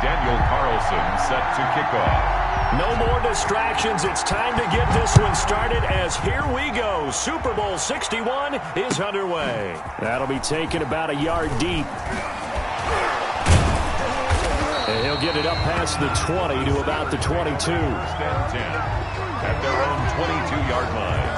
Daniel Carlson set to kick off. No more distractions. It's time to get this one started as here we go. Super Bowl 61 is underway. That'll be taken about a yard deep. And he'll get it up past the 20 to about the 22. Stand 10 at their own 22-yard line.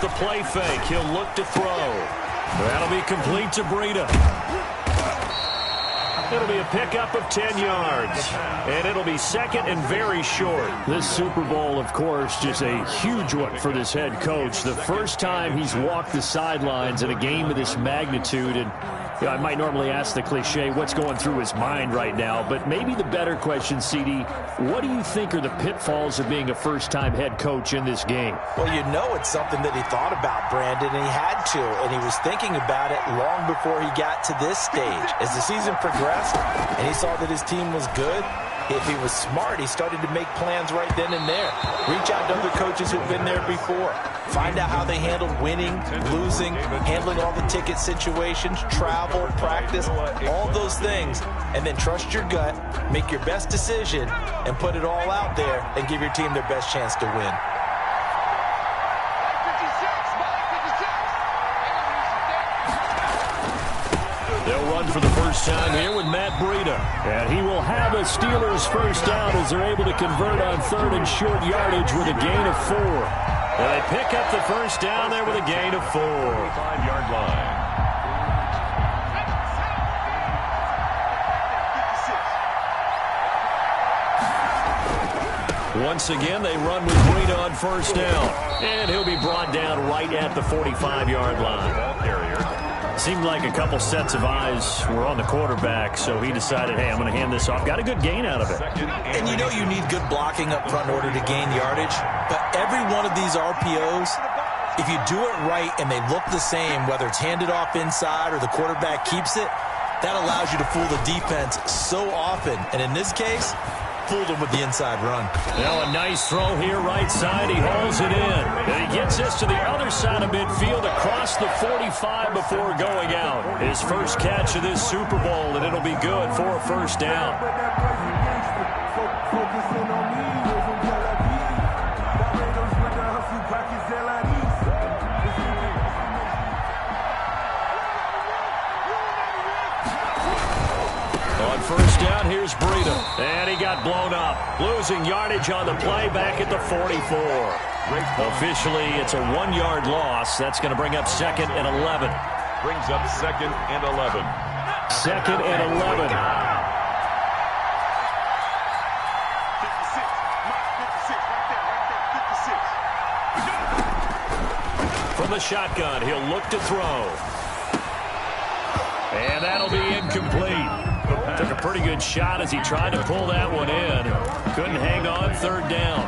The play fake. He'll look to throw. That'll be complete to Breida. It'll be a pickup of 10 yards. And it'll be second and very short. This Super Bowl, of course, just a huge one for this head coach. The first time he's walked the sidelines in a game of this magnitude. And you know, I might normally ask the cliche, what's going through his mind right now? But maybe the better question, CD, what do you think are the pitfalls of being a first-time head coach in this game? Well, you know it's something that he thought about, Brandon, and he had to. And he was thinking about it long before he got to this stage. As the season progressed and he saw that his team was good, if he was smart, he started to make plans right then and there. Reach out to other coaches who've been there before. Find out how they handled winning, losing, handling all the ticket situations, travel, practice, all those things. And then trust your gut, make your best decision, and put it all out there and give your team their best chance to win. They'll run for the first time here with Matt Breida. And he will have a Steelers first down as they're able to convert on third and short yardage with a gain of 4. And they pick up the first down there with a gain of 4. 5-yard line. Once again, they run with Breida on first down. And he'll be brought down right at the 45-yard line. Ball carrier. Seemed like a couple sets of eyes were on the quarterback, so he decided, hey, I'm going to hand this off. Got a good gain out of it. And you know you need good blocking up front in order to gain yardage. But every one of these RPOs, if you do it right and they look the same, whether it's handed off inside or the quarterback keeps it, that allows you to fool the defense so often. And in this case, fooled him with the inside run. Now a nice throw here right side. He hauls it in. And he gets this to the other side of midfield across the 45 before going out. His first catch of this Super Bowl, and it'll be good for a first down. On first down, here's Breida. And he got blown up. Losing yardage on the play back at the 44. Officially, it's a 1-yard loss. That's going to bring up second and 11. Brings up second and 11. Second and 11. From the shotgun, he'll look to throw. And that'll be incomplete. Took a pretty good shot as he tried to pull that one in. Couldn't hang on third down.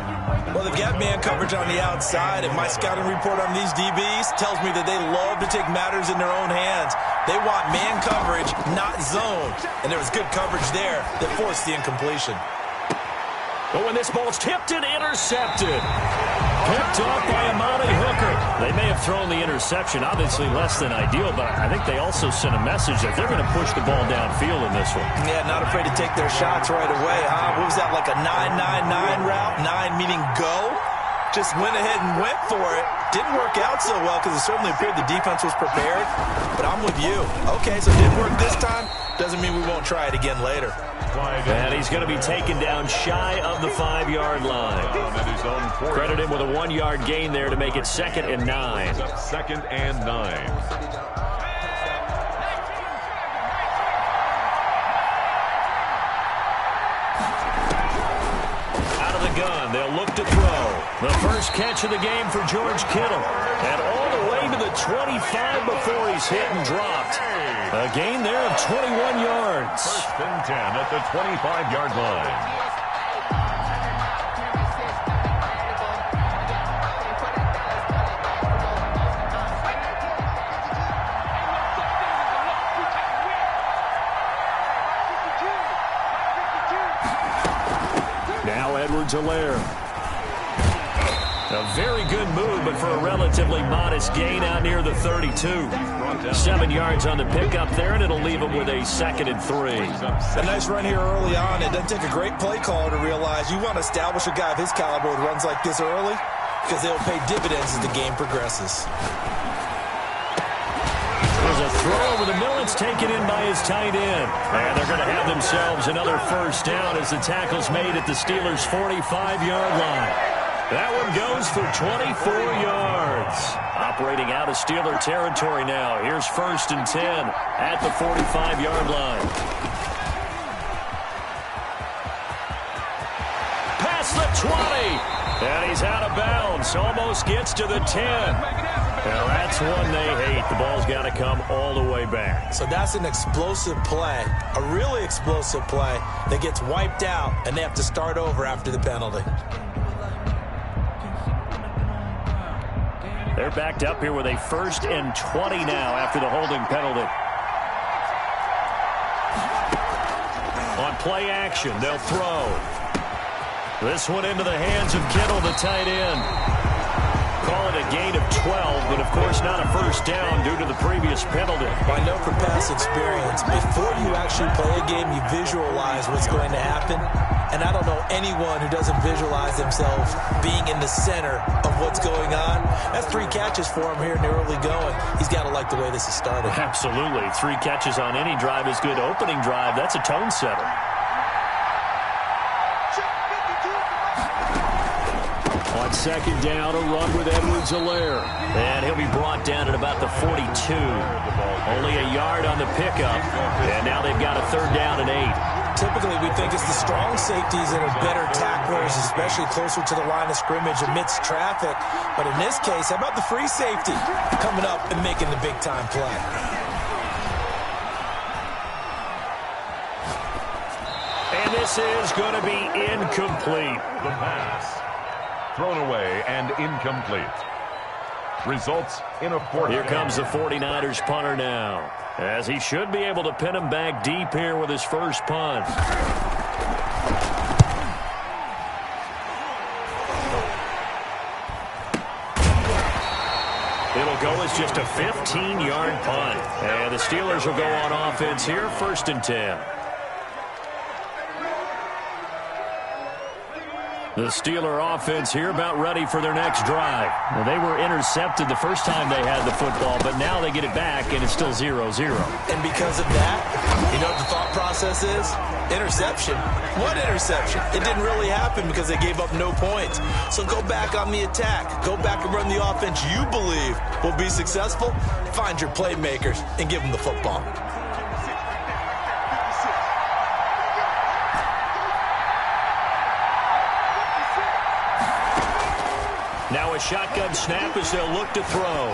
Well, they've got man coverage on the outside, and my scouting report on these DBs tells me that they love to take matters in their own hands. They want man coverage, not zone. And there was good coverage there that forced the incompletion. But when this ball's tipped and intercepted. Picked off by Amani Hooker. They may have thrown the interception, obviously less than ideal, but I think they also sent a message that they're going to push the ball downfield in this one. Yeah, not afraid to take their shots right away, huh? What was that, like a 9-9-9 route? 9 meaning go? Just went ahead and went for it. Didn't work out so well because it certainly appeared the defense was prepared. But I'm with you. Okay, so it didn't work this time. Doesn't mean we won't try it again later. And he's going to be taken down shy of the 5-yard line. Credit him with a 1-yard gain there to make it second and 9. Second and 9. Out of the gun, they'll look to throw. The first catch of the game for George Kittle. And all the way to the 25 before he's hit and dropped. A gain there of 21 yards. First and 10 at the 25-yard line. Now Edwards-Helaire. A very good move, but for a relatively modest gain out near the 32. 7 yards on the pickup there, and it'll leave him with a 2nd and 3. A nice run here early on. It doesn't take a great play caller to realize you want to establish a guy of his caliber with runs like this early because they'll pay dividends as the game progresses. There's a throw over the middle. It's taken in by his tight end. And they're going to have themselves another first down as the tackle's made at the Steelers' 45-yard line. That one goes for 24 yards. Operating out of Steeler territory now. Here's 1st and 10 at the 45-yard line. Past the 20. And he's out of bounds. Almost gets to the 10. Now that's one they hate. The ball's got to come all the way back. So that's an explosive play, a really explosive play that gets wiped out, and they have to start over after the penalty. They're backed up here with a 1st and 20 now after the holding penalty. On play action, they'll throw. This one into the hands of Kittle, the tight end. Call it a gain of 12, but of course not a first down due to the previous penalty. I know from past experience, before you actually play a game, you visualize what's going to happen. And I don't know anyone who doesn't visualize themselves being in the center of what's going on. That's 3 catches for him here in the early going. He's got to like the way this is started. Absolutely. 3 catches on any drive is good. Opening drive, that's a tone setter. On 2nd down, a run with Edwards-Helaire. And he'll be brought down at about the 42. Only a yard on the pickup. And now they've got a 3rd down and 8. Typically, we think it's the strong safeties that are better tacklers, especially closer to the line of scrimmage amidst traffic. But in this case, how about the free safety coming up and making the big-time play? And this is going to be incomplete. The pass. Thrown away and incomplete. Results in a 4th. Here comes the 49ers punter now, as he should be able to pin him back deep here with his first punt. It'll go as just a 15-yard punt. And the Steelers will go on offense here, 1st and 10. The Steeler offense here about ready for their next drive. Well, they were intercepted the first time they had the football, but now they get it back, and it's still 0-0. And because of that, you know what the thought process is? Interception. What interception? It didn't really happen because they gave up no points. So go back on the attack. Go back and run the offense you believe will be successful. Find your playmakers and give them the football. Now a shotgun snap as they'll look to throw.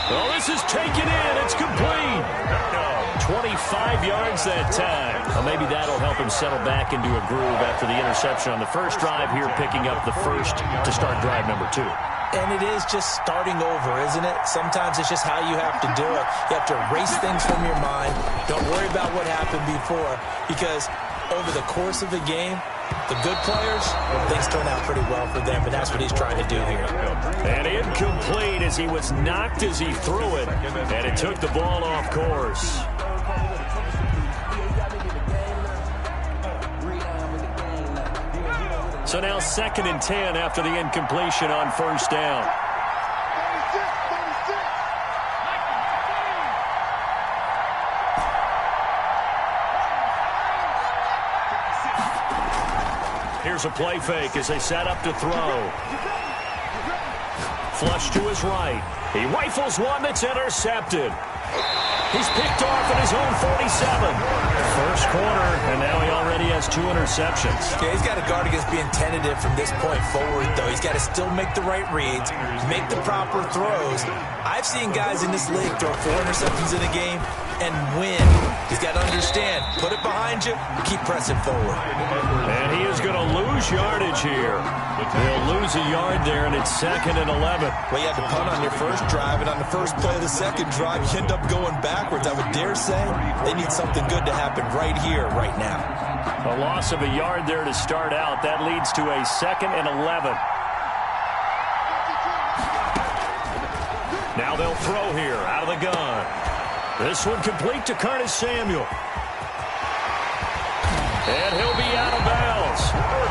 Oh, this is taken in. It's complete. 25 yards that time. Well, maybe that'll help him settle back into a groove after the interception on the first drive here, picking up the first to start drive number 2. And it is just starting over, isn't it? Sometimes it's just how you have to do it. You have to erase things from your mind. Don't worry about what happened before, because over the course of the game, the good players, things turn out pretty well for them, and that's what he's trying to do here. And incomplete as he was knocked as he threw it, and it took the ball off course. So now 2nd and 10 after the incompletion on 1st down. Here's a play fake as they set up to throw. Flush to his right. He rifles one that's intercepted. He's picked off at his own 47. First quarter, and now he already has 2 interceptions. Yeah, he's got to guard against being tentative from this point forward, though. He's got to still make the right reads, make the proper throws. I've seen guys in this league throw 4 interceptions in a game and win. He's got to understand, put it behind you, keep pressing forward. And he is going to lose yardage here. He'll lose a yard there, and it's 2nd and 11. Well, you had to punt on your first drive, and on the first play of the second drive, you end up going backwards. I would dare say they need something good to happen right here, right now. A loss of a yard there to start out. That leads to a 2nd and 11. Now they'll throw here out of the gun. This one complete to Curtis Samuel. And he'll be out of bounds.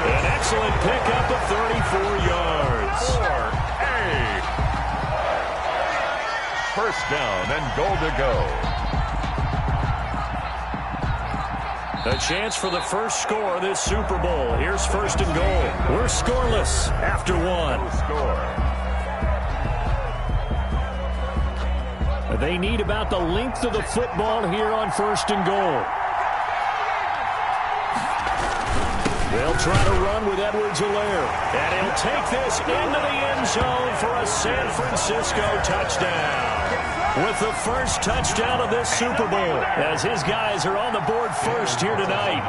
An excellent pickup of 34 yards. First down and goal to go. A chance for the first score of this Super Bowl. Here's 1st and goal. We're scoreless after 1. They need about the length of the football here on 1st and goal. They'll try to run with Edwards-Helaire. And he'll take this into the end zone for a San Francisco touchdown. With the first touchdown of this Super Bowl, as his guys are on the board first here tonight.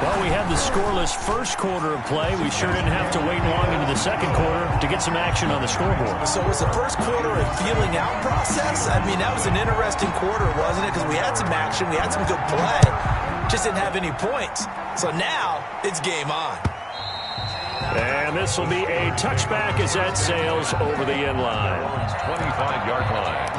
Well, we had the scoreless first quarter of play. We sure didn't have to wait long into the second quarter to get some action on the scoreboard. So was the first quarter a feeling out process? I mean, that was an interesting quarter, wasn't it? Because we had some action, we had some good play. Just didn't have any points. So now it's game on. And this will be a touchback as that sails over the end line. 25-yard line.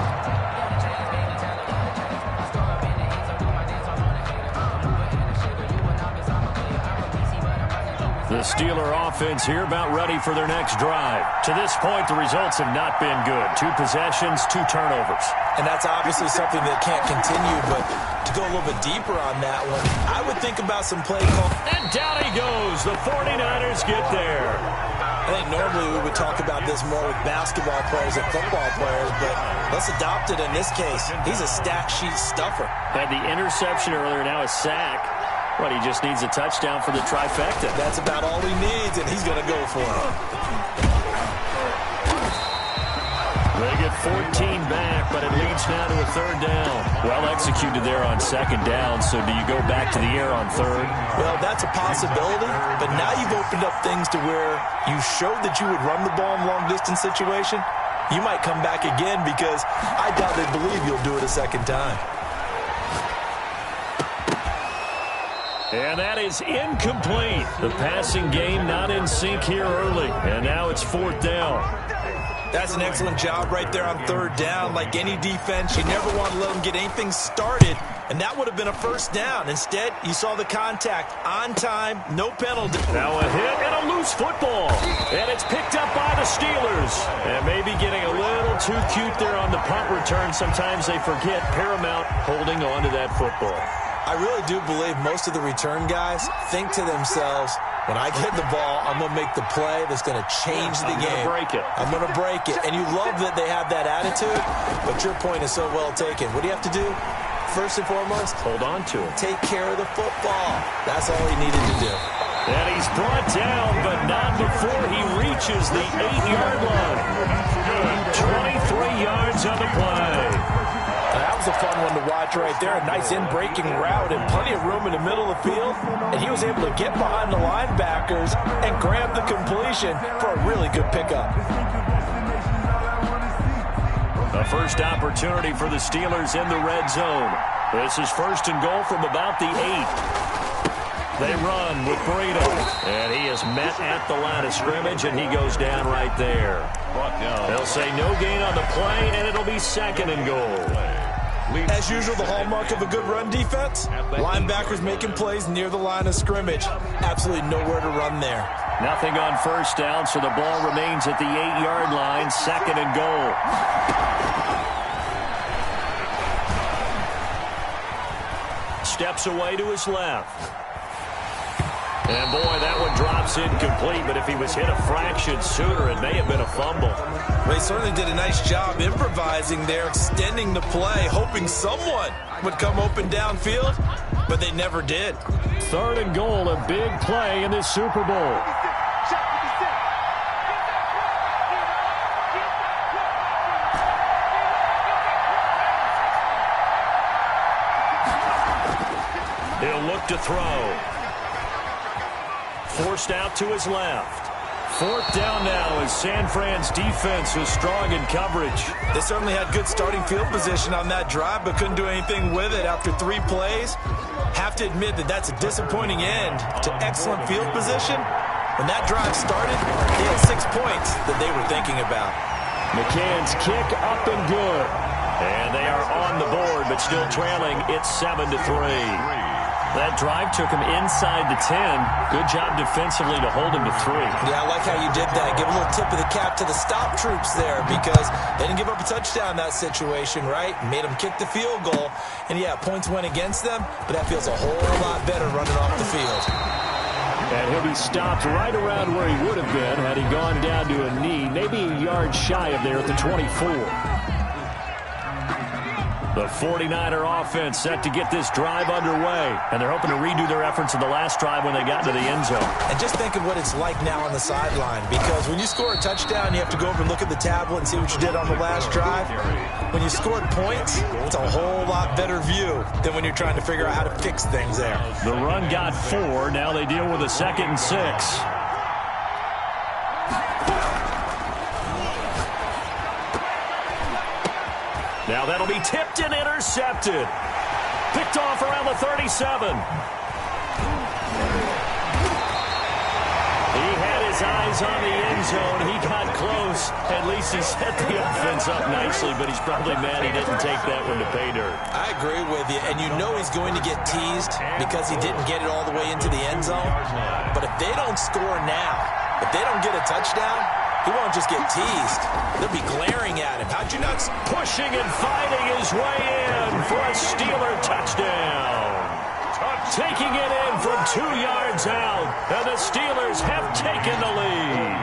The Steeler offense here about ready for their next drive. To this point, the results have not been good. 2 possessions, 2 turnovers. And that's obviously something that can't continue, but to go a little bit deeper on that one, I would think about some play call. And down he goes. The 49ers get there. I think normally we would talk about this more with basketball players and football players, but let's adopt it in this case. He's a stat sheet stuffer. Had the interception earlier, now a sack. But he just needs a touchdown for the trifecta. That's about all he needs, and he's going to go for it. They get 14 back, but it leads now to a 3rd down. Well executed there on 2nd down, so do you go back to the air on 3rd? Well, that's a possibility, but now you've opened up things to where you showed that you would run the ball in long-distance situation. You might come back again because I doubt they believe you'll do it a second time. And that is incomplete. The passing game not in sync here early. And now it's 4th down. That's an excellent job right there on 3rd down. Like any defense, you never want to let them get anything started. And that would have been a first down. Instead, you saw the contact on time, no penalty. Now a hit and a loose football. And it's picked up by the Steelers. And maybe getting a little too cute there on the punt return. Sometimes they forget Paramount holding on to that football. I really do believe most of the return guys think to themselves, when I get the ball, I'm going to make the play that's going to change the game. I'm going to break it. And you love that they have that attitude, but your point is so well taken. What do you have to do? First and foremost, hold on to it. Take care of the football. That's all he needed to do. And he's brought down, but not before he reaches the 8-yard line. 23 yards on the play. That was a fun one to watch right there. A nice in-breaking route and plenty of room in the middle of the field. And he was able to get behind the linebackers and grab the completion for a really good pickup. A first opportunity for the Steelers in the red zone. This is 1st and goal from about the 8. They run with Breida. And he is met at the line of scrimmage, and he goes down right there. They'll say no gain on the play, and it'll be 2nd and goal. As usual, the hallmark of a good run defense, linebackers making plays near the line of scrimmage. Absolutely nowhere to run there. Nothing on 1st down, so the ball remains at the 8-yard line, 2nd and goal. Steps away to his left. And, boy, that one drops incomplete, but if he was hit a fraction sooner, it may have been a fumble. Well, he certainly did a nice job improvising there, extending the play, hoping someone would come open downfield, but they never did. 3rd and goal, a big play in this Super Bowl. He'll look to throw. Forced out to his left. 4th down now as San Fran's defense was strong in coverage. They certainly had good starting field position on that drive, but couldn't do anything with it after 3 plays. Have to admit that that's a disappointing end to excellent field position. When that drive started, they had 6 points that they were thinking about. McCann's kick up and good. And they are on the board, but still trailing. It's 7-3. That drive took him inside the 10. Good job defensively to hold him to 3. Yeah, I like how you did that. Give a little tip of the cap to the stop troops there because they didn't give up a touchdown in that situation, right? Made them kick the field goal. And, yeah, points went against them, but that feels a whole lot better running off the field. And he'll be stopped right around where he would have been had he gone down to a knee, maybe a yard shy of there at the 24. The 49er offense set to get this drive underway. And they're hoping to redo their efforts in the last drive when they got into the end zone. And just think of what it's like now on the sideline. Because when you score a touchdown, you have to go over and look at the tablet and see what you did on the last drive. When you scored points, it's a whole lot better view than when you're trying to figure out how to fix things there. The run got 4. Now they deal with a 2nd and 6. Now that'll be tipped and intercepted. Picked off around the 37. He had his eyes on the end zone. He got close. At least he set the offense up nicely, but he's probably mad he didn't take that one to pay dirt. I agree with you, and you know he's going to get teased because he didn't get it all the way into the end zone. But if they don't score now, if they don't get a touchdown, he won't just get teased. They'll be glaring at him. How'd you not... Pushing and fighting his way in for a Steeler touchdown. Taking it in from 2 yards out, and the Steelers have taken the lead.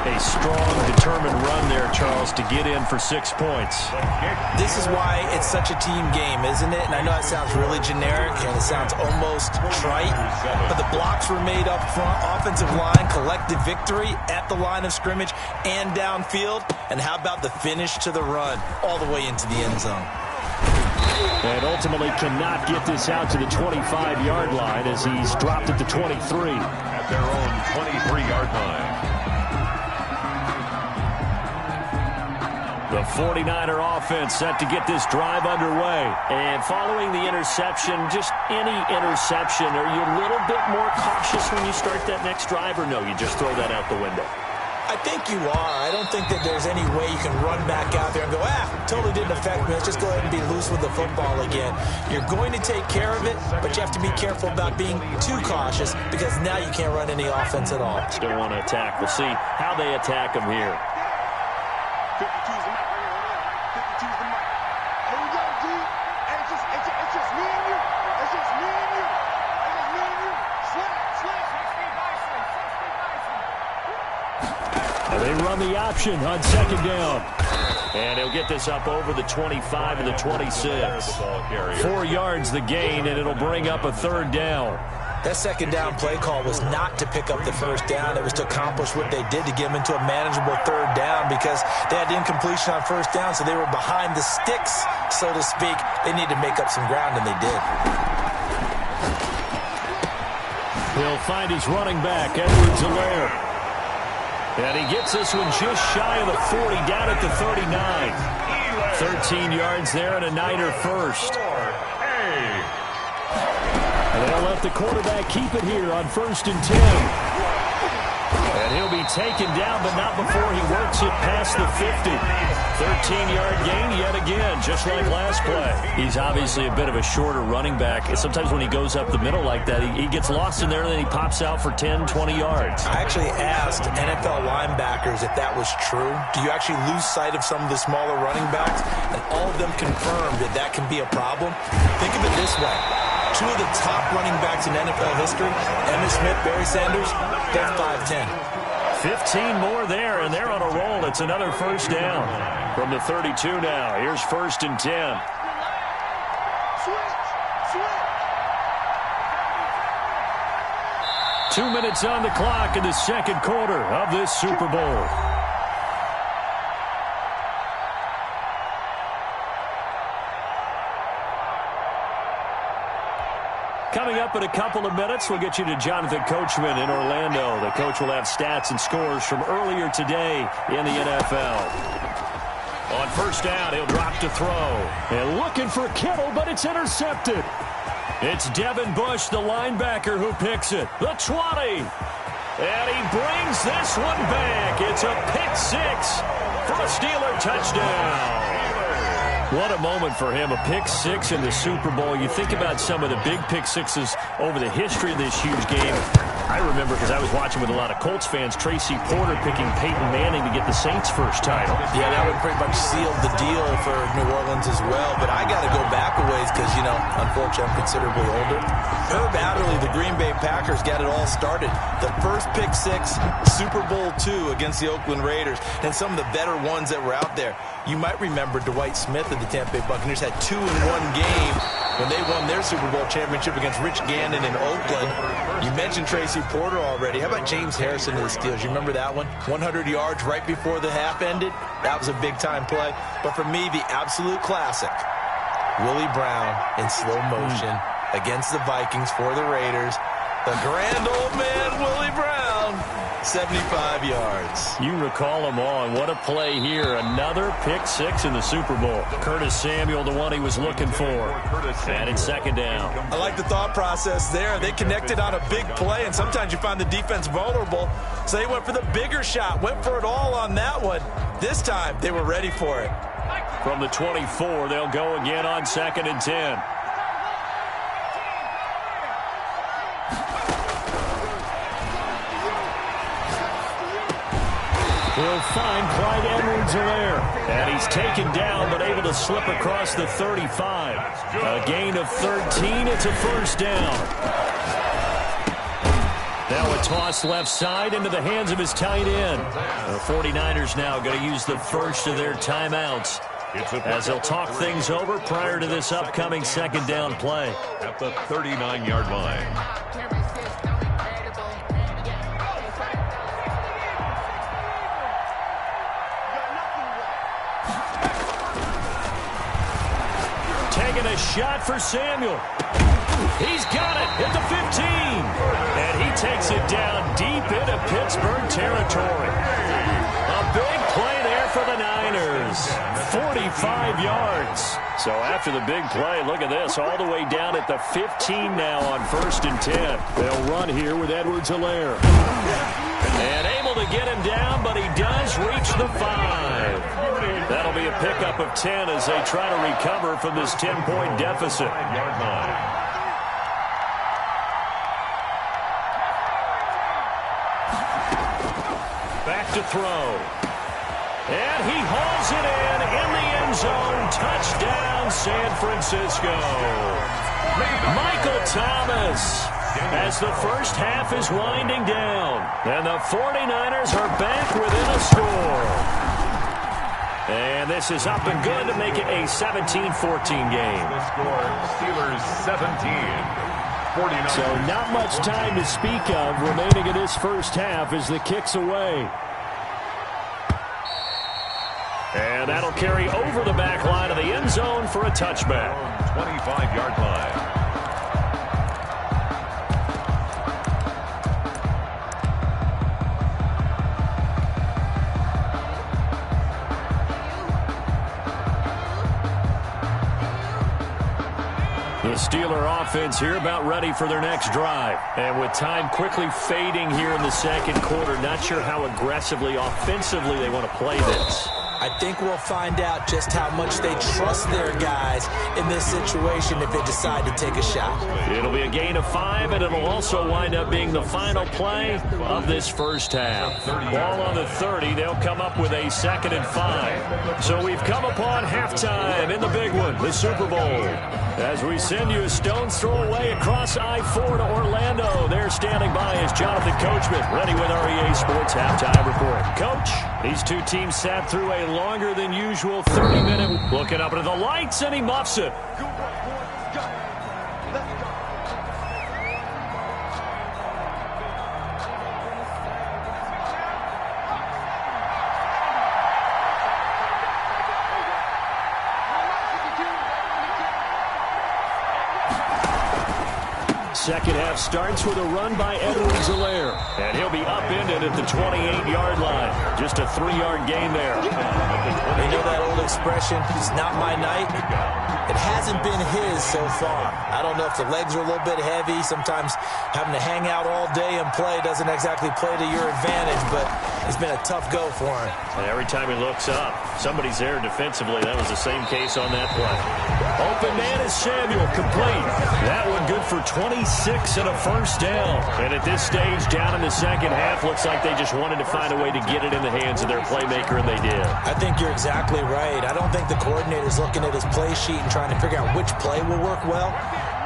A strong, determined run there, Charles, to get in for 6 points. This is why it's such a team game, isn't it? And I know it sounds really generic, and it sounds almost trite, but the blocks were made up front, offensive line, collective victory at the line of scrimmage and downfield. And how about the finish to the run all the way into the end zone? And ultimately cannot get this out to the 25-yard line as he's dropped at the 23. At their own 23-yard line. The 49er offense set to get this drive underway. And following the interception, just any interception, are you a little bit more cautious when you start that next drive, or no, you just throw that out the window? I think you are. I don't think that there's any way you can run back out there and go, totally didn't affect me. Let's just go ahead and be loose with the football again. You're going to take care of it, but you have to be careful about being too cautious because now you can't run any offense at all. Still want to attack. We'll see how they attack them here. 52's the mic right here. 52's the mic. Here we go, G. It's just me and you. It's just me and you. It's just me and you. Slap. And they run the option on 2nd down. And he'll get this up over the 25 and the 26. 4 yards the gain, and it'll bring up a 3rd down. That 2nd down play call was not to pick up the 1st down. It was to accomplish what they did to get them into a manageable 3rd down because they had incompletion on 1st down, so they were behind the sticks, so to speak. They needed to make up some ground, and they did. He'll find his running back, Edwards-Helaire. And he gets this one just shy of the 40, down at the 39. 13 yards there and a Niner first. And they'll let the quarterback keep it here on 1st and 10. And he'll be taken down, but not before he works it past the 50. 13-yard gain yet again, just like last play. He's obviously a bit of a shorter running back. Sometimes when he goes up the middle like that, he gets lost in there, and then he pops out for 10, 20 yards. I actually asked NFL linebackers if that was true. Do you actually lose sight of some of the smaller running backs? And all of them confirmed that that can be a problem. Think of it this way. Two of the top running backs in NFL history, Emmitt Smith, Barry Sanders, both 5'10". 15 more there, and they're on a roll. It's another first down from the 32 now. Here's 1st and 10. Switch. 2 minutes on the clock in the second quarter of this Super Bowl. Coming up in a couple of minutes, we'll get you to Jonathan Coachman in Orlando. The coach will have stats and scores from earlier today in the NFL. On first down, he'll drop to throw. And looking for Kittle, but it's intercepted. It's Devin Bush, the linebacker, who picks it. The 20. And he brings this one back. It's a pick six for a Steeler touchdown. What a moment for him, a pick six in the Super Bowl. You think about some of the big pick sixes over the history of this huge game. I remember, because I was watching with a lot of Colts fans, Tracy Porter picking Peyton Manning to get the Saints' first title. Yeah, that would pretty much seal the deal for New Orleans as well. But I got to go back a ways because, you know, unfortunately I'm considerably older. Herb Adderley, the Green Bay Packers, got it all started. The first pick six, Super Bowl II against the Oakland Raiders, and some of the better ones that were out there. You might remember Dwight Smith of the Tampa Bay Buccaneers had 2 in one game when they won their Super Bowl championship against Rich Gannon in Oakland. You mentioned Tracy Porter already. How about James Harrison of the Steelers? You remember that one? 100 yards right before the half ended? That was a big-time play. But for me, the absolute classic, Willie Brown in slow motion against the Vikings for the Raiders. The grand old man, Willie Brown, 75 yards. You recall them all, and what a play here. Another pick six in the Super Bowl. Curtis Samuel, the one he was looking for. And it's second down. I like the thought process there. They connected on a big play, and sometimes you find the defense vulnerable. So they went for the bigger shot, went for it all on that one. This time, they were ready for it. From the 24, they'll go again on 2nd and 10. He'll find Clyde Edwards-Helaire. And he's taken down, but able to slip across the 35. A gain of 13. It's a first down. Now a toss left side into the hands of his tight end. The 49ers now going to use the first of their timeouts as they'll talk things over prior to this upcoming second down play. At the 39-yard line. Taking a shot for Samuel. He's got it at the 15. And he takes it down deep into Pittsburgh territory. A big play there for the Niners. 45 yards. So after the big play, look at this, all the way down at the 15 now on 1st and 10. They'll run here with Edwards-Helaire. And able to get him down, but he does reach the 5. That'll be a pickup of 10 as they try to recover from this 10-point deficit. Yard line. Back to throw. And he hauls it in the end zone. Touchdown, San Francisco. Michael Thomas, as the first half is winding down. And the 49ers are back within a score. And this is up and good to make it a 17-14 game. The score, Steelers 17. 49. So not much time to speak of remaining in this first half as the kick's away. And that'll carry over the back line of the end zone for a touchback. 25-yard line. The Steeler offense here about ready for their next drive. And with time quickly fading here in the second quarter, not sure how aggressively, offensively they want to play this. I think we'll find out just how much they trust their guys in this situation if they decide to take a shot. It'll be a gain of 5, and it'll also wind up being the final play of this first half. Ball on the 30. They'll come up with a 2nd and 5. So we've come upon halftime in the big one, the Super Bowl. As we send you a stone's throw away across I-4 to Orlando. There standing by is Jonathan Coachman, ready with our EA Sports Halftime Report. Coach, these two teams sat through a longer than usual 30-minute. Looking up into the lights, and he muffs it. Second half starts with a run by Edwards-Helaire. And he'll be upended at the 28-yard line. Just a 3-yard gain there. You know that old expression, it's not my night? It hasn't been his so far. I don't know if the legs are a little bit heavy. Sometimes having to hang out all day and play doesn't exactly play to your advantage, but it's been a tough go for him. And every time he looks up, somebody's there defensively. That was the same case on that play. Open man is Samuel, complete. That one good for 26 and a first down. And at this stage, down in the second half, looks like they just wanted to find a way to get it in the hands of their playmaker, and they did. I think you're exactly right. I don't think the coordinator's looking at his play sheet and trying to figure out which play will work well.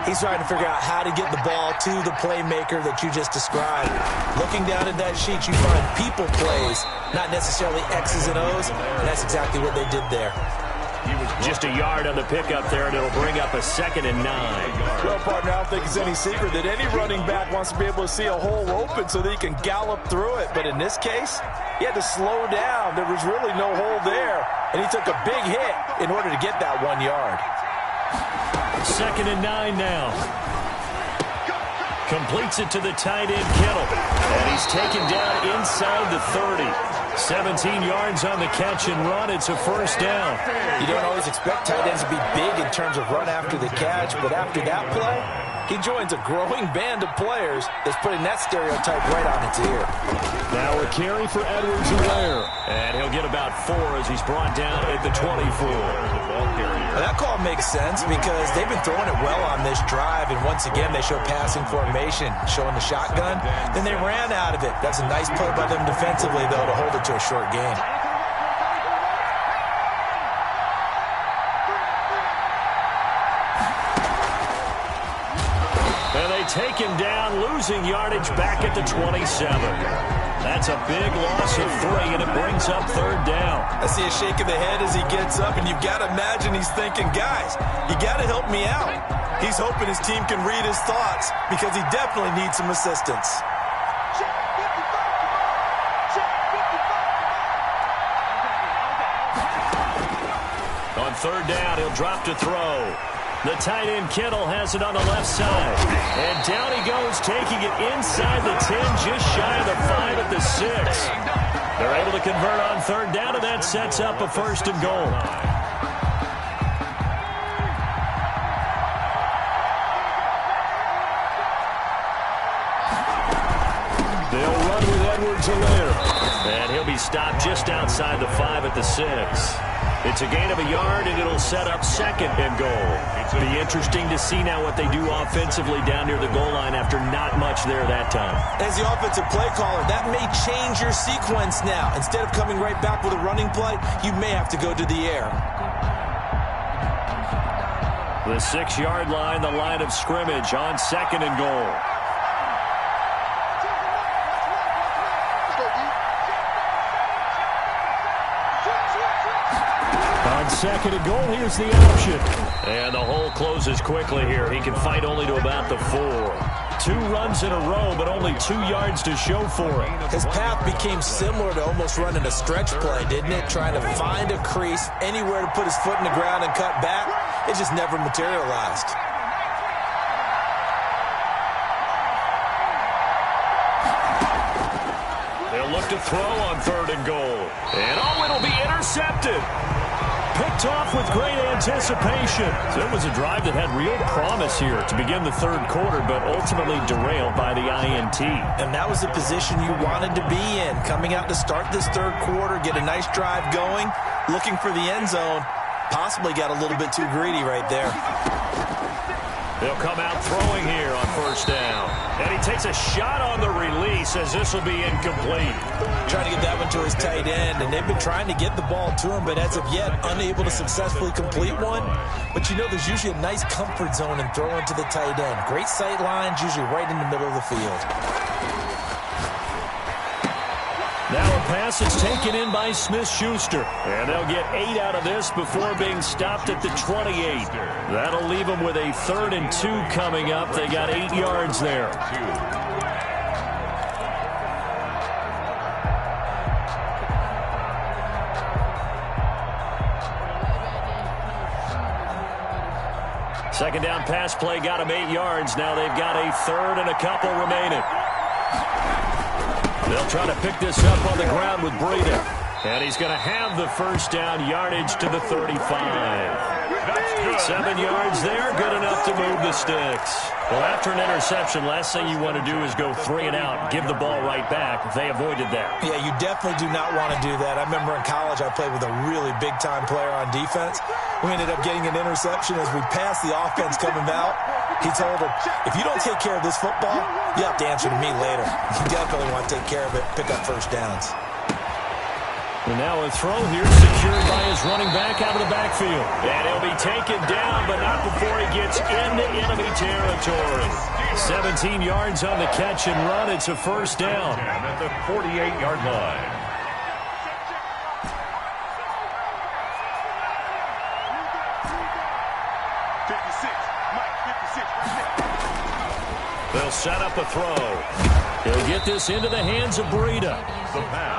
He's trying to figure out how to get the ball to the playmaker that you just described. Looking down at that sheet, you find people plays, not necessarily X's and O's, and that's exactly what they did there. Just a yard on the pickup there, and it'll bring up a 2nd and 9. Well, partner, I don't think it's any secret that any running back wants to be able to see a hole open so that he can gallop through it. But in this case, he had to slow down. There was really no hole there, and he took a big hit in order to get that 1 yard. 2nd and 9 now. Completes it to the tight end, Kittle. And he's taken down inside the 30. 17 yards on the catch and run. It's a first down. You don't always expect tight ends to be big in terms of run after the catch, but after that play, he joins a growing band of players that's putting that stereotype right on its ear. Now a carry for Edwards-Helaire. And he'll get about 4 as he's brought down at the 24. Well, that call makes sense because they've been throwing it well on this drive, and once again they show passing formation, showing the shotgun. Then they ran out of it. That's a nice play by them defensively, though, to hold it to a short gain. And they take him down, losing yardage back at the 27. That's a big loss of 3, and it brings up 3rd down. I see a shake of the head as he gets up, and you've got to imagine he's thinking, guys, you got to help me out. He's hoping his team can read his thoughts because he definitely needs some assistance. On 3rd down, he'll drop to throw. The tight end Kittle has it on the left side. And down he goes, taking it inside the 10, just shy of the 5 at the 6. They're able to convert on 3rd down, and that sets up a 1st and goal. They'll run with Edwards-Helaire. And he'll be stopped just outside the 5 at the 6. It's a gain of a yard, and it'll set up 2nd and goal. It'll be interesting to see now what they do offensively down near the goal line after not much there that time. As the offensive play caller, that may change your sequence now. Instead of coming right back with a running play, you may have to go to the air. The 6-yard line, the line of scrimmage on 2nd and goal. On 2nd and goal, here's the option. And the hole closes quickly here. He can fight only to about the 4. 2 runs in a row, but only 2 yards to show for it. His path became similar to almost running a stretch play, didn't it? Trying to find a crease, anywhere to put his foot in the ground and cut back. It just never materialized. They'll look to throw on 3rd and goal. And it'll be intercepted. picked off with great anticipation. So it was a drive that had real promise here to begin the third quarter, but ultimately derailed by the INT. And that was the position you wanted to be in. Coming out to start this third quarter, get a nice drive going, looking for the end zone. Possibly got a little bit too greedy right there. They'll come out throwing here on first down. And he takes a shot on the release as this will be incomplete. Trying to get that one to his tight end, and they've been trying to get the ball to him, but as of yet, unable to successfully complete one. But you know there's usually a nice comfort zone in throwing to the tight end. Great sight lines, usually right in the middle of the field. Now a pass is taken in by Smith-Schuster. And they'll get 8 out of this before being stopped at the 28. That'll leave them with a 3rd and 2 coming up. They got 8 yards there. Second down pass play got them 8 yards. Now they've got a 3rd and a couple remaining. They'll try to pick this up on the ground with Breida. And he's going to have the first down, yardage to the 35. 7 yards there, good enough to move the sticks. Well, after an interception, last thing you want to do is go 3 and out, give the ball right back. They avoided that. Yeah, you definitely do not want to do that. I remember in college I played with a really big-time player on defense. We ended up getting an interception as we passed the offense coming out. He told him, if you don't take care of this football, you have to answer to me later. You definitely want to take care of it, pick up first downs. And now a throw here secured by his running back out of the backfield. And he'll be taken down, but not before he gets into enemy territory. 17 yards on the catch and run. It's a first down. At the 48-yard line. They'll set up a throw. He'll get this into the hands of Breida.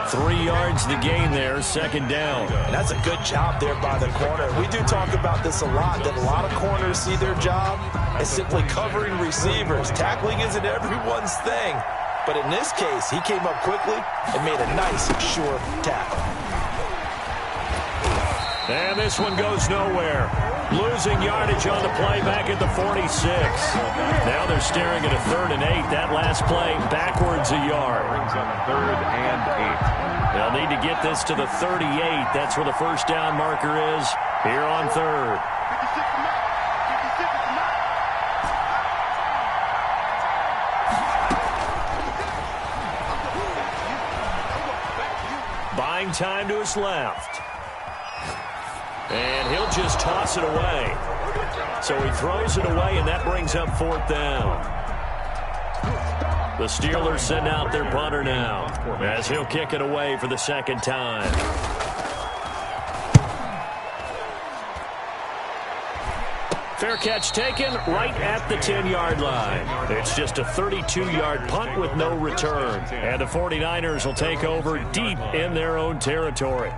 3 yards the gain there, second down. And that's a good job there by the corner. We do talk about this a lot, that a lot of corners see their job as simply covering receivers. Tackling isn't everyone's thing. But in this case, he came up quickly and made a nice, sure tackle. And this one goes nowhere. Losing yardage on the play back at the 46. Now they're staring at a 3rd and 8. That last play backwards a yard. Brings up 3rd and 8. They'll need to get this to the 38. That's where the first down marker is here on 3rd. Buying time to his left. And he'll just toss it away. So he throws it away, and that brings up 4th down. The Steelers send out their punter now as he'll kick it away for the second time. Fair catch taken right at the 10-yard line. It's just a 32-yard punt with no return. And the 49ers will take over deep in their own territory.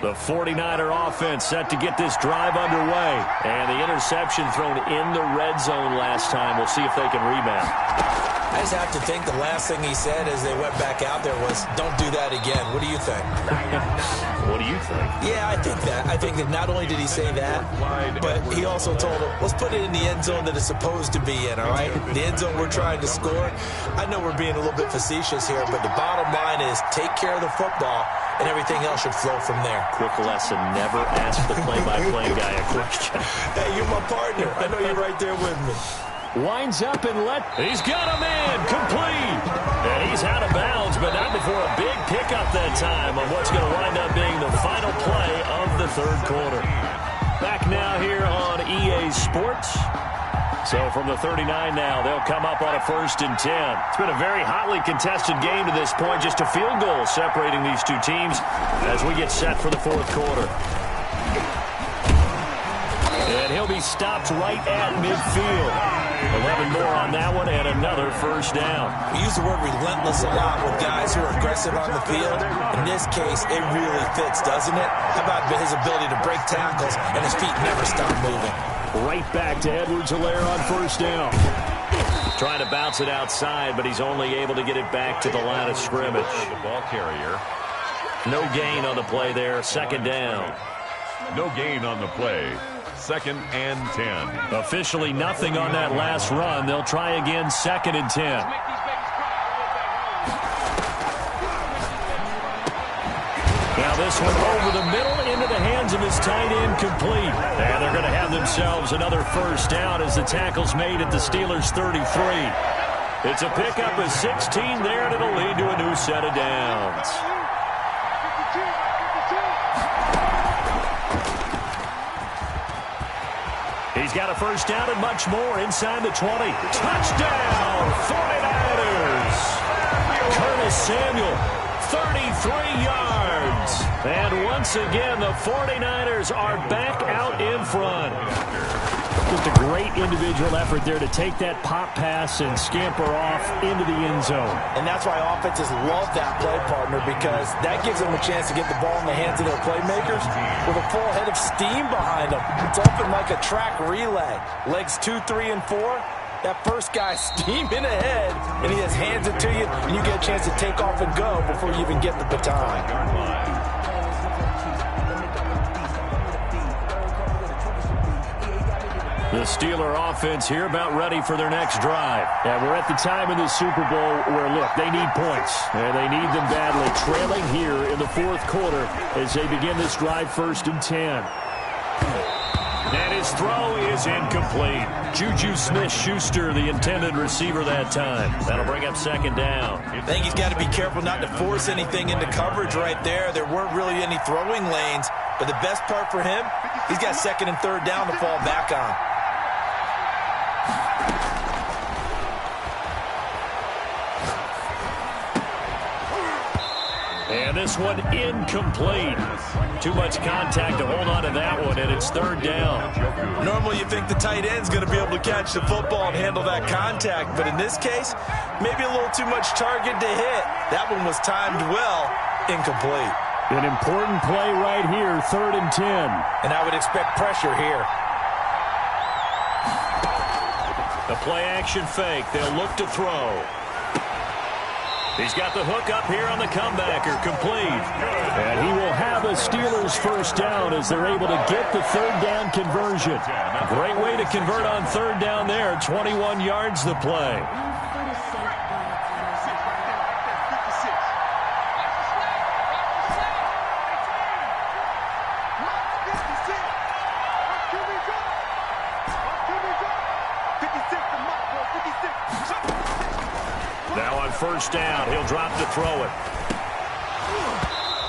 The 49er offense set to get this drive underway. And the interception thrown in the red zone last time. We'll see if they can rebound. I just have to think the last thing he said as they went back out there was, don't do that again. What do you think? What do you think? Yeah, I think that. I think that not only did he say that, but he also told him, let's put it in the end zone that it's supposed to be in, all right? The end zone we're trying to score. I know we're being a little bit facetious here, but the bottom line is take care of the football, and everything else should flow from there. Quick lesson, never ask the play-by-play guy a question. Hey, you're my partner. I know you're right there with me. Winds up and he's got a man complete. And he's out of bounds, but not before a big pickup that time on what's going to wind up being the final play of the third quarter. Back now here on EA Sports. So from the 39 now, they'll come up on a 1st and 10. It's been a very hotly contested game to this point. Just a field goal separating these two teams as we get set for the fourth quarter. And he'll be stopped right at midfield. 11 more on that one and another first down. We use the word relentless a lot with guys who are aggressive on the field. In this case, it really fits, doesn't it? How about his ability to break tackles and his feet never stop moving? Right back to Edwards-Helaire on first down. Trying to bounce it outside, but he's only able to get it back to the line of scrimmage. The ball carrier. No gain on the play there. Second down. No gain on the play. 2nd and 10. Officially nothing on that last run. They'll try again 2nd and 10. Now this one over the middle into the hands of his tight end, complete. And they're going to have themselves another first down as the tackle's made at the Steelers' 33. It's a pickup of 16 there, and it'll lead to a new set of downs. He's got a first down and much more inside the 20. Touchdown, 49ers. Curtis Samuel, 33 yards. And once again, the 49ers are back out in front. Just a great individual effort there to take that pop pass and scamper off into the end zone. And that's why offenses love that play, partner, because that gives them a chance to get the ball in the hands of their playmakers with a full head of steam behind them. It's often like a track relay. Legs 2, 3, and 4. That first guy steaming ahead, and he just hands it to you, and you get a chance to take off and go before you even get the baton. The Steeler offense here about ready for their next drive. And we're at the time in the Super Bowl where, look, they need points. And they need them badly. Trailing here in the 4th quarter as they begin this drive 1st and 10. And his throw is incomplete. Juju Smith-Schuster, the intended receiver that time. That'll bring up 2nd down. I think he's got to be careful not to force anything into coverage right there. There weren't really any throwing lanes. But the best part for him, he's got 2nd and 3rd down to fall back on. And this one incomplete. Too much contact to hold on to that one, and it's 3rd down. Normally you think the tight end's going to be able to catch the football and handle that contact, but in this case, maybe a little too much target to hit. That one was timed well, incomplete. An important play right here, 3rd and 10. And I would expect pressure here. The play-action fake. They'll look to throw. He's got the hook up here on the comebacker, complete. And he will have a Steelers first down as they're able to get the 3rd down conversion. Great way to convert on 3rd down there. 21 yards the play. Now on first down, he'll drop to throw it.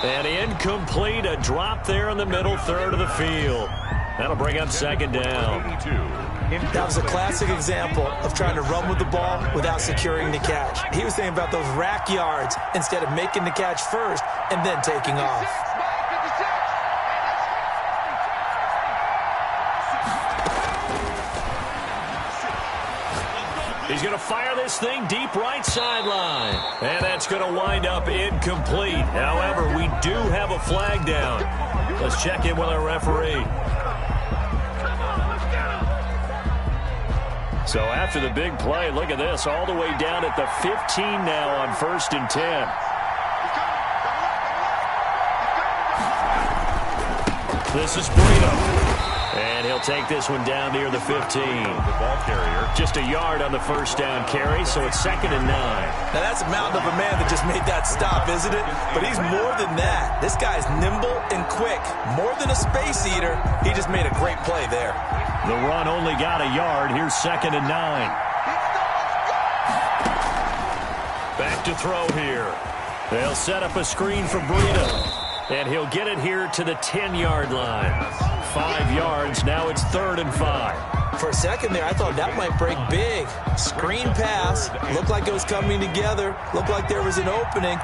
And incomplete, a drop there in the middle third of the field. That'll bring up 2nd down. That was a classic example of trying to run with the ball without securing the catch. He was thinking about those rack yards instead of making the catch first and then taking off. He's going to fire this thing deep right sideline. And that's going to wind up incomplete. However, we do have a flag down. Let's check in with our referee. So after the big play, look at this, all the way down at the 15 now on 1st and 10. This is Burrito. And he'll take this one down near the 15. The ball carrier. Just a yard on the first down carry, so it's 2nd and 9. Now that's a mountain of a man that just made that stop, isn't it? But he's more than that. This guy's nimble and quick. More than a space eater. He just made a great play there. The run only got a yard. Here's 2nd and 9. Back to throw here. They'll set up a screen for Burrito. And he'll get it here to the 10-yard line. 5 yards. Now it's 3rd and 5. For a second there, I thought that might break big. Screen pass. Looked like it was coming together. Looked like there was an opening.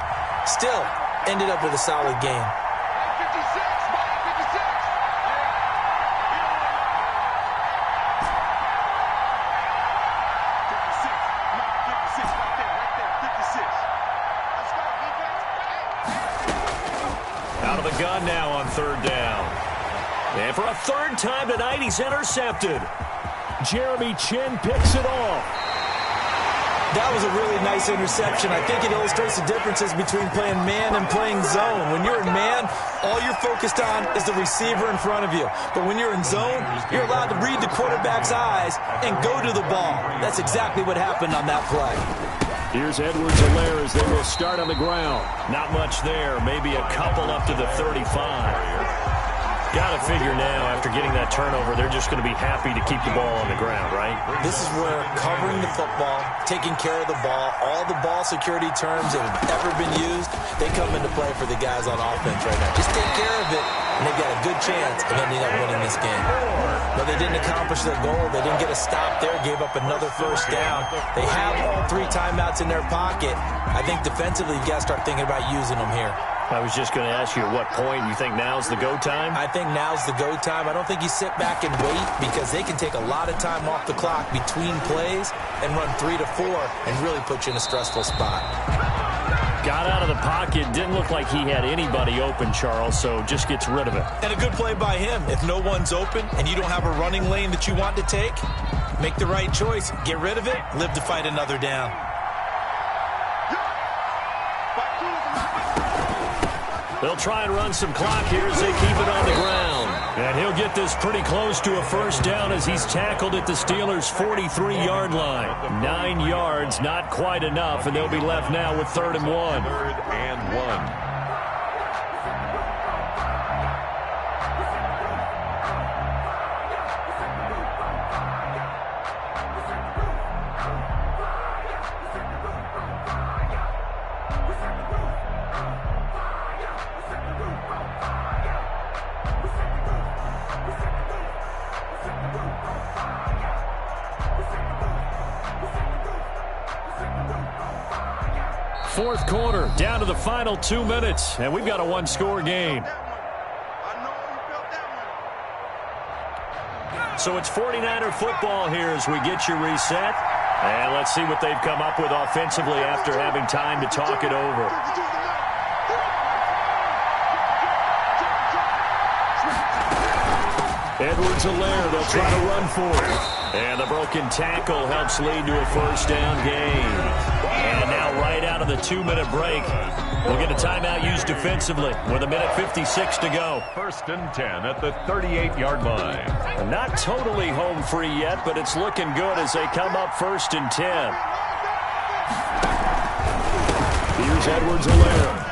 Still, ended up with a solid game. Out of the gun now on 3rd down. And for a third time tonight, he's intercepted. Jeremy Chinn picks it off. That was a really nice interception. I think it illustrates the differences between playing man and playing zone. When you're in man, all you're focused on is the receiver in front of you. But when you're in zone, you're allowed to read the quarterback's eyes and go to the ball. That's exactly what happened on that play. Here's Edwards-Helaire as they will start on the ground. Not much there, maybe a couple up to the 35. Got to figure now, after getting that turnover, they're just going to be happy to keep the ball on the ground, right? This is where covering the football, taking care of the ball, all the ball security terms that have ever been used, they come into play for the guys on offense right now. Just take care of it, and they've got a good chance of ending up winning this game. But they didn't accomplish their goal. They didn't get a stop there, gave up another first down. They have all 3 timeouts in their pocket. I think defensively, you've got to start thinking about using them here. I was just going to ask you at what point you think now's the go time? I think now's the go time. I don't think you sit back and wait because they can take a lot of time off the clock between plays and run 3 to 4 and really put you in a stressful spot. Got out of the pocket. Didn't look like he had anybody open, Charles, so just gets rid of it. And a good play by him. If no one's open and you don't have a running lane that you want to take, make the right choice. Get rid of it. Live to fight another down. They'll try and run some clock here as they keep it on the ground. And he'll get this pretty close to a first down as he's tackled at the Steelers' 43-yard line. 9 yards, not quite enough, and they'll be left now with 3rd and 1. 3rd and 1. Fourth quarter, down to the final 2 minutes, and we've got a 1-score game. So it's 49er football here as we get you reset. And let's see what they've come up with offensively after having time to talk it over. Edwards-Helaire, they'll try to run for it. And the broken tackle helps lead to a first down gain. And now right out of the 2-minute break, we'll get a timeout used defensively with 1:56 to go. 1st and 10 at the 38-yard line. Not totally home free yet, but it's looking good as they come up 1st and 10. Here's Edwards-Helaire.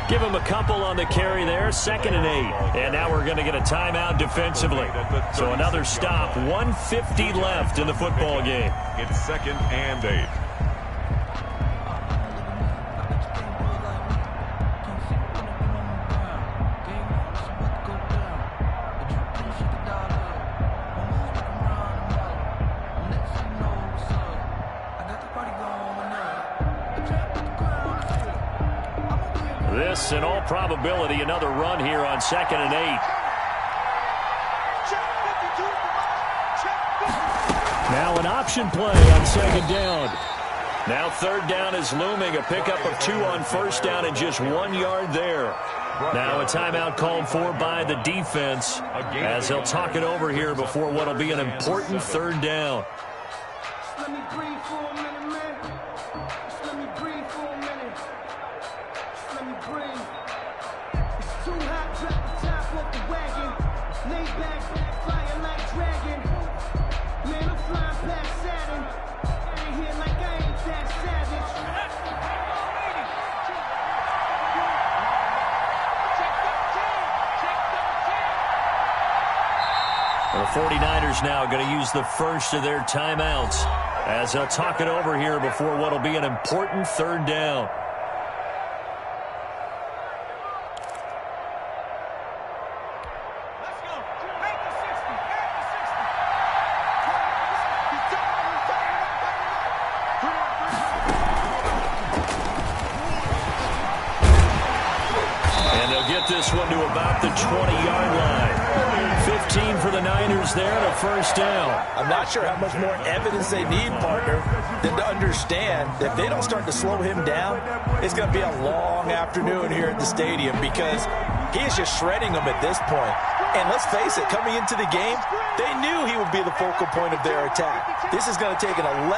Give him a couple on the carry there, 2nd and 8. And now we're going to get a timeout defensively. So another stop, 1:50 left in the football game. It's 2nd and 8. This, in all probability, another run here on 2nd and 8. Now an option play on 2nd down. Now 3rd down is looming. A pickup of 2 on 1st down and just 1 yard there. Now a timeout called for by the defense as they'll talk it over here before what will be an important 3rd down. Let me breathe for a minute, man. Just let me breathe for a minute. Just let me breathe. It's too hot, drop the top off the wagon. Lay back, fire like dragon. Man, I'm flying past Saturn. Ain't here like I ain't that savage. The 49ers now going to use the first of their timeouts as they'll talk it over here before what will be an important 3rd down. And they'll get this one to about the 20-yard line. 15 for the Niners there and a first down. I'm not sure how much more evidence they need, partner, than to understand that if they don't start to slow him down, it's going to be a long afternoon here at the stadium because He is just shredding them at this point. And let's face it, coming into the game, they knew he would be the focal point of their attack. This is going to take an 11